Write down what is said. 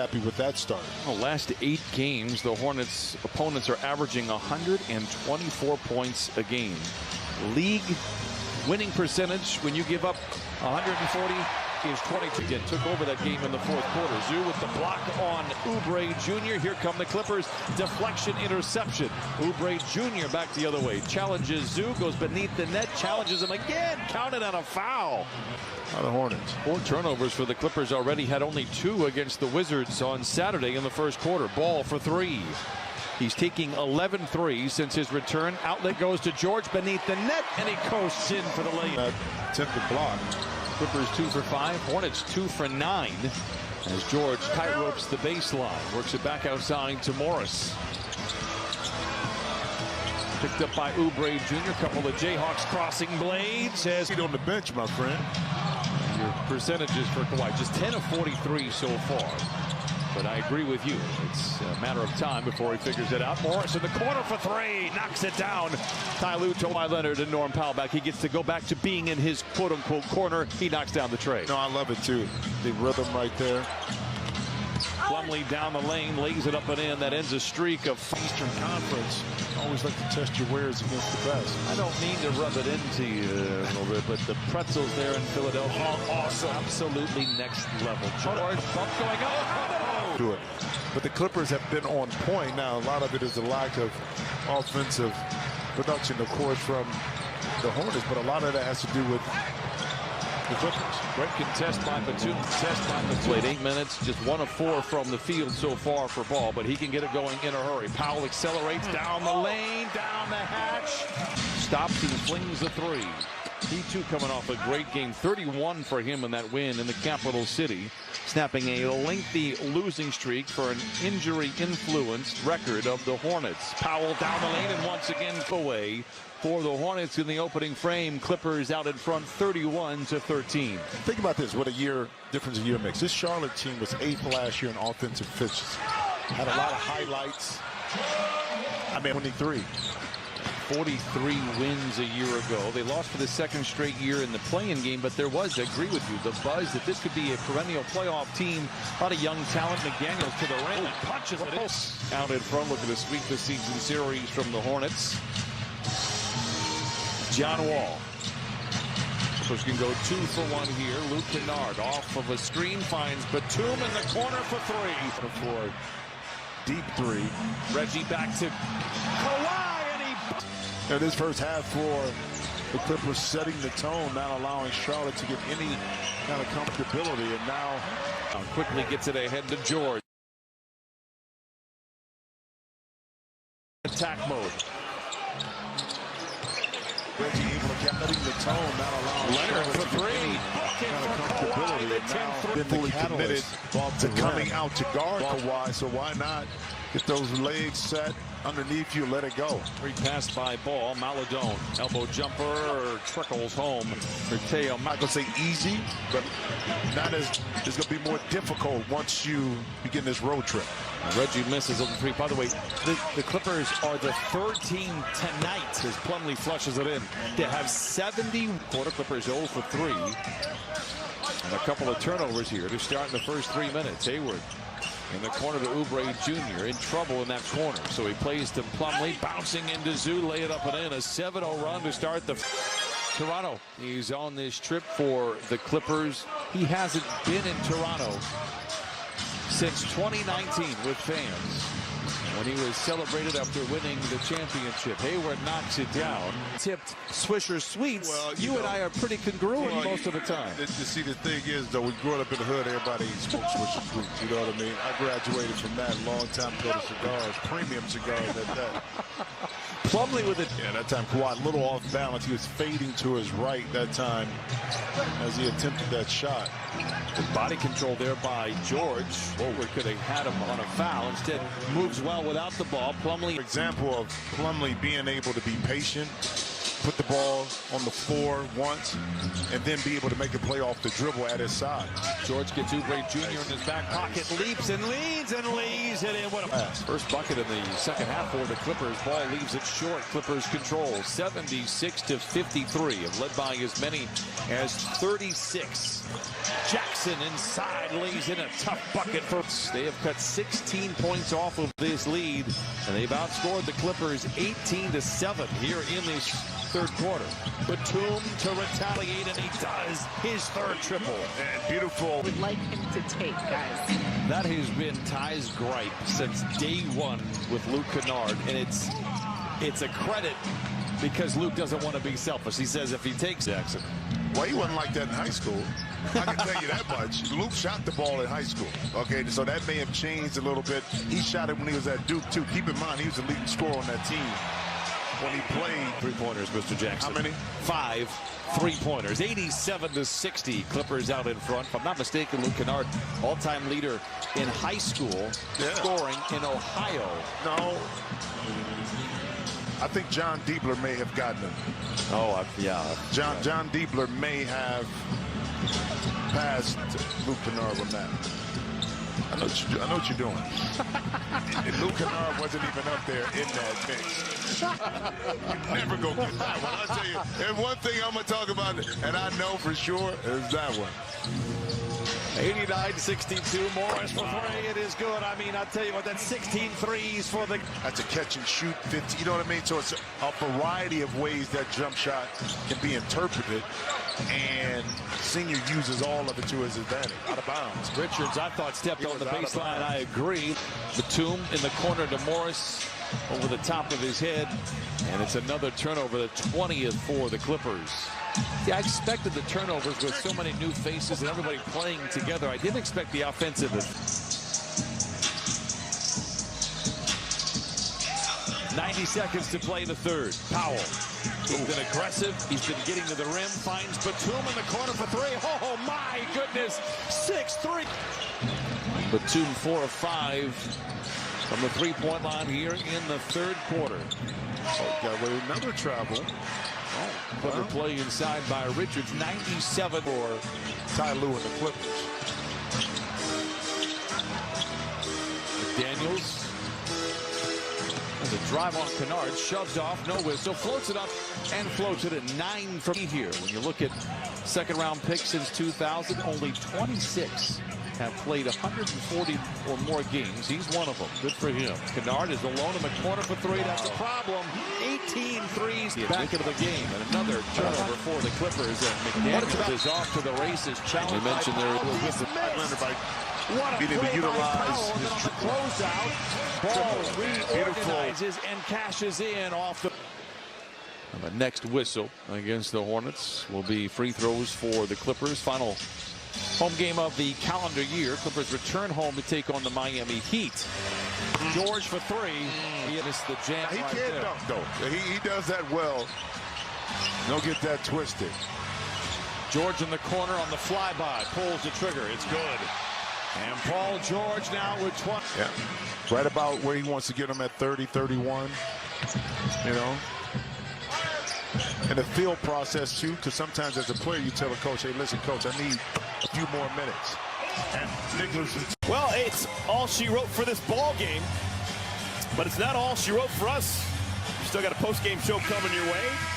Happy with that start. Well, last 8 games, the Hornets' opponents are averaging 124 points a game. League winning percentage when you give up 140 is 22. Again, took over that game in the fourth quarter. Zoo with the block on Oubre Jr. Here come the Clippers. Deflection interception. Oubre Jr. back the other way. Challenges Zoo, goes beneath the net, challenges him again. Counted on a foul. Now the Hornets. 4 turnovers for the Clippers already. Had only 2 against the Wizards on Saturday in the first quarter. Ball for 3. He's taking 11 threes since his return. Outlet goes to George beneath the net, and he coasts in for the layup. Attempted block. Clippers 2 for 5. Hornets 2 for 9. As George tightropes the baseline. Works it back outside to Morris. Picked up by Oubre Jr. Couple of Jayhawks crossing blades. Has He's on the bench, my friend. your percentages for Kawhi. Just 10 of 43 so far. But I agree with you. It's a matter of time before he figures it out. Morris in the corner for 3. Knocks it down. Ty Lue told my Leonard and Norm Powell back. He gets to go back to being in his quote-unquote corner. He knocks down the tray. No, I love it, too. The rhythm right there. Plumlee down the lane, lays it up and in. That ends a streak of Eastern Conference. Always like to test your wares against the best. I don't mean to rub it into you a little bit, but the pretzels there in Philadelphia are awesome. Absolutely next level. George, bump going up. Do it. But the Clippers have been on point. Now, a lot of it is the lack of offensive production, of course, from the Hornets, but a lot of that has to do with the Clippers. Great contest by Batum. Played 8 minutes, just 1 of 4 from the field so far for Ball, but he can get it going in a hurry. Powell accelerates down the lane, down the hatch. Stops and flings a 3. He too coming off a great game. 31 for him in that win in the capital city. Snapping a lengthy losing streak for an injury-influenced record of the Hornets. Powell down the lane and once again away for the Hornets in the opening frame. Clippers out in front 31-13. Think about this, what a year difference a year makes. This Charlotte team was 8th last year in offensive efficiency. Had a lot of highlights. 23. 43 wins a year ago. They lost for the 2nd straight year in the play-in game, but there was, I agree with you, the buzz that this could be a perennial playoff team. A lot of young talent. McDaniels to the rim. Punches it out in front. Looking to sweep the season series from the Hornets. John Wall. Clippers can go 2 for 1 here. Luke Kennard off of a screen finds Batum in the corner for 3. For deep 3. Reggie back to Kawhi. And this first half for the Clippers setting the tone, not allowing Charlotte to get any kind of comfortability. And now quickly gets it ahead to George. Attack mode. Reggie able to keep letting the tone, not allowing Leonard for 3. Kind of comfortability. And now been fully committed to coming out to guard Kawhi. So why not get those legs set underneath you, let it go. Free pass by Ball. Maladone. Elbow jumper trickles home for Teo. I'm not going to say easy, but not as it's going to be more difficult once you begin this road trip. Reggie misses open 3. By the way, the Clippers are the 3rd team tonight as Plumlee flushes it in. They have 70 quarter. Clippers 0 for 3. And a couple of turnovers here to start in the first 3 minutes. Hayward in the corner to Oubre Jr. in trouble in that corner. So he plays to Plumlee, bouncing into Zoo, lay it up and in. A 7-0 run to start the Toronto. He's on this trip for the Clippers. He hasn't been in Toronto since 2019 with fans, when he was celebrated after winning the championship. Hayward knocks it down. Tipped Swisher Sweets. Well, you and I are pretty congruent most of the time. See, the thing is, though, we grew up in the hood, everybody smoked Swisher Sweets. You know what I mean? I graduated from that a long time ago to cigars, premium cigars at that. Plumlee with it. Yeah, that time Kawhi a little off balance. He was fading to his right that time as he attempted that shot. With body control there by George. Forward could have had him on a foul. Instead, moves well without the ball. Plumlee. Example of Plumlee being able to be patient put the ball on the floor once, and then be able to make a play off the dribble at his side. George Getoubre Jr. in his back pocket, leaps and leads it in. What a pass. First bucket in the second half for the Clippers. Ball leaves it short. Clippers control 76-53, and led by as many as 36. Jackson inside lays in a tough bucket for. They have cut 16 points off of this lead, and they've outscored the Clippers 18-7 here in this third quarter. Batum to retaliate, and he does his third triple. And beautiful. Would like him to take, guys. That has been Ty's gripe since day one with Luke Kennard, and it's a credit because Luke doesn't want to be selfish. He says if he takes Jackson. Well, he wasn't like that in high school. I can tell you that much. Luke shot the ball in high school. Okay, so that may have changed a little bit. He shot it when he was at Duke, too. Keep in mind, he was the leading scorer on that team when he played. Three-pointers, Mr. Jackson. How many? 5 3-pointers. 87-60. Clippers out in front. If I'm not mistaken, Luke Kennard, all-time leader in high school, scoring in Ohio. No. I think John Diebler may have gotten him. Oh, yeah. John Diebler may have passed Luke Kennard on that. I know what you're doing. And Luke Kennard wasn't even up there in that mix. You never go get that one. I'll tell you, and one thing I'm going to talk about, and I know for sure, is that one. 89-62, Morris for three. It is good. I mean, I'll tell you what, that's 16 threes for the... That's a catch and shoot 50, you know what I mean? So it's a variety of ways that jump shot can be interpreted, and Senior uses all of it to his advantage. Out of bounds. Richards, I thought, stepped on the baseline. I agree. Batum in the corner to Morris over the top of his head, and it's another turnover, the 20th for the Clippers. Yeah, I expected the turnovers with so many new faces and everybody playing together. I didn't expect the offensive. 90 seconds to play the third. Powell. He's been aggressive. He's been getting to the rim. Finds Batum in the corner for three. Oh, my goodness. 6-3. Batum 4 of 5 from the three-point line here in the third quarter. Got another travel. Clipper play inside by Richards. 97 for Ty Lue and the Clippers. McDaniels. There's a drive on Kennard. Shoves off. No whistle. Floats it up and floats it at 9 from here. When you look at second-round picks since 2000, only 26 have played 140 or more games. He's one of them. Good for him. Kennard is alone in the corner for three. That's a problem. 18 threes back into the game. And another turnover for the Clippers. And McDaniels is off to the races. Challenge. We mentioned there was the being able to utilize his closeout. Ball reorganizes and cashes in off the. And the next whistle against the Hornets will be free throws for the Clippers. Final home game of the calendar year. Clippers return home to take on the Miami Heat. George for three. He missed the jam. He can't dunk, though. He does that well. Don't get that twisted. George in the corner on the flyby. Pulls the trigger. It's good. And Paul George now with 20. Yeah. Right about where he wants to get him at 30, 31. You know. And the field process, too, because sometimes as a player you tell a coach, hey, listen, coach, I need a few more minutes. And Nicholas. Well, it's all she wrote for this ball game, but it's not all she wrote for us. Still got a post-game show coming your way.